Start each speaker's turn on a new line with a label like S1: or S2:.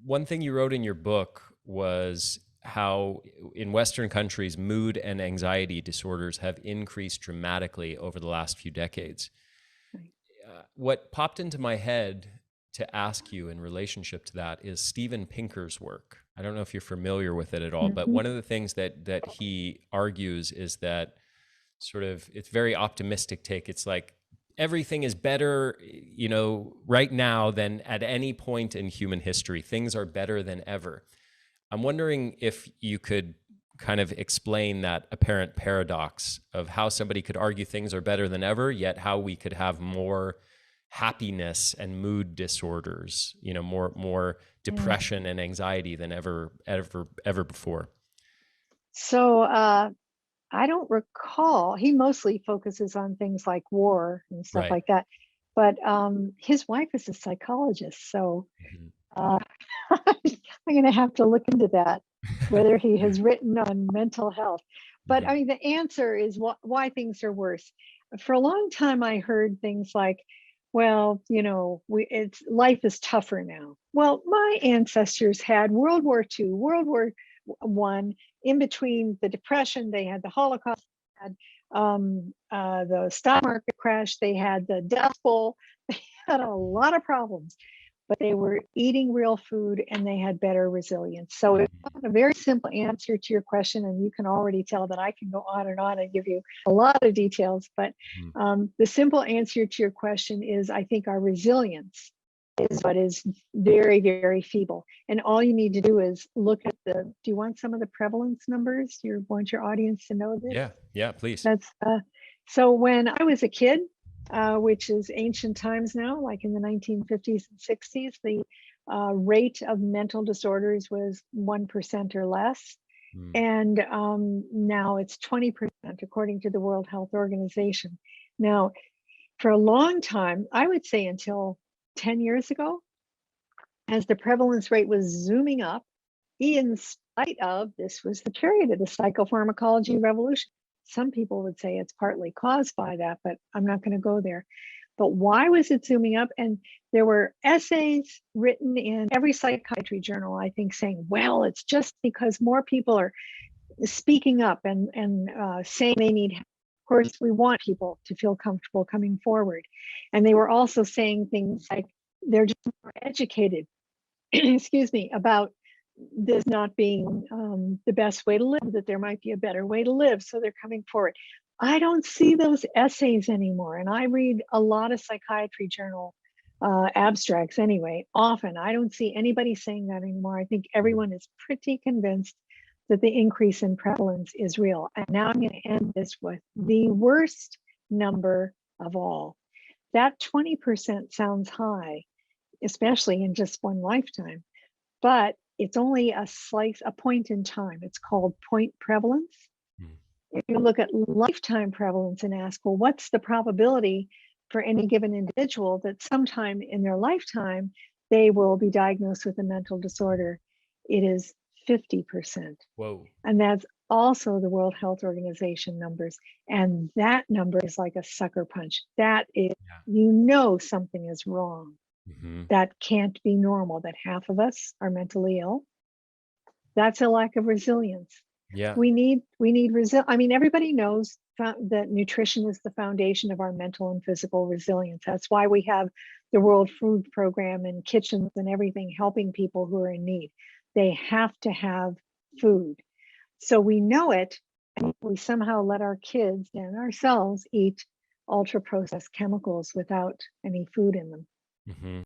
S1: one thing you wrote in your book was how in Western countries, mood and anxiety disorders have increased dramatically over the last few decades.
S2: Right.
S1: What popped into my head to ask you in relationship to that is Steven Pinker's work. I don't know if you're familiar with it at all, but
S2: Mhm.
S1: one of the things that he argues is that sort of it's very optimistic take. It's like everything is better, right now than at any point in human history. Things are better than ever. I'm wondering if you could kind of explain that apparent paradox of how somebody could argue things are better than ever, yet how we could have more happiness and mood disorders, more
S2: Yeah.
S1: depression and anxiety than ever before.
S2: So I don't recall. He mostly focuses on things like war and stuff
S1: Right.
S2: like that. But his wife is a psychologist, so
S1: Mhm.
S2: uh, I'm going to have to look into that, whether he has written on mental health. But I
S1: Mhm.
S2: mean, the answer is why things are worse. For a long time, I heard things like, "Well, it's life is tougher now." Well, my ancestors had World War II, World War One. In between the Depression, they had the Holocaust, they had the stock market crash, they had the Dust Bowl, they had a lot of problems, but they were eating real food and they had better resilience. So it's
S1: Mhm.
S2: not a very simple answer to your question, and you can already tell that I can go on and give you a lot of details. But
S1: Mhm.
S2: the simple answer to your question is I think our resilience is what is very, very feeble. And all you need to do is look at do you want some of the prevalence numbers? You want your audience to know this?
S1: Yeah. Yeah, please.
S2: That's so when I was a kid, which is ancient times now, like in the 1950s and 60s, the rate of mental disorders was 1% or less.
S1: Mm.
S2: And now it's 20%, according to the World Health Organization. Now, for a long time, I would say until 10 years ago, as the prevalence rate was zooming up, in spite of this was the period of the psychopharmacology revolution. Some people would say it's partly caused by that, but I'm not going to go there. But why was it zooming up? And there were essays written in every psychiatry journal, I think, saying, well, it's just because more people are speaking up and saying they need help. Of course, we want people to feel comfortable coming forward. And they were also saying things like they're just more educated, excuse me, about this not being the best way to live, that there might be a better way to live. So they're coming forward. I don't see those essays anymore. And I read a lot of psychiatry journal abstracts anyway. Often I don't see anybody saying that anymore. I think
S1: Mm.
S2: everyone is pretty convinced that the increase in prevalence is real. And now I'm going to end this with the worst number of all. That 20% sounds high, especially in just one lifetime, but it's only a slice, a point in time. It's called point prevalence.
S1: Mm.
S2: If you look at lifetime prevalence and ask, well, what's the probability for any given individual that sometime in their lifetime they will be diagnosed with a mental disorder? It is 50%.
S1: Whoa.
S2: And that's also the World Health Organization numbers. And that number is like a sucker punch. That is,
S1: Yeah.
S2: something is wrong.
S1: Hmm.
S2: That can't be normal, that half of us are mentally ill. That's a lack of resilience.
S1: Yeah.
S2: We need I mean, everybody knows that nutrition is the foundation of our mental and physical resilience. That's why we have the World Food Program and kitchens and everything helping people who are in need. They have to have food. So we know it, and we somehow let our kids and ourselves eat ultra processed chemicals without any food in them.
S1: Hmm.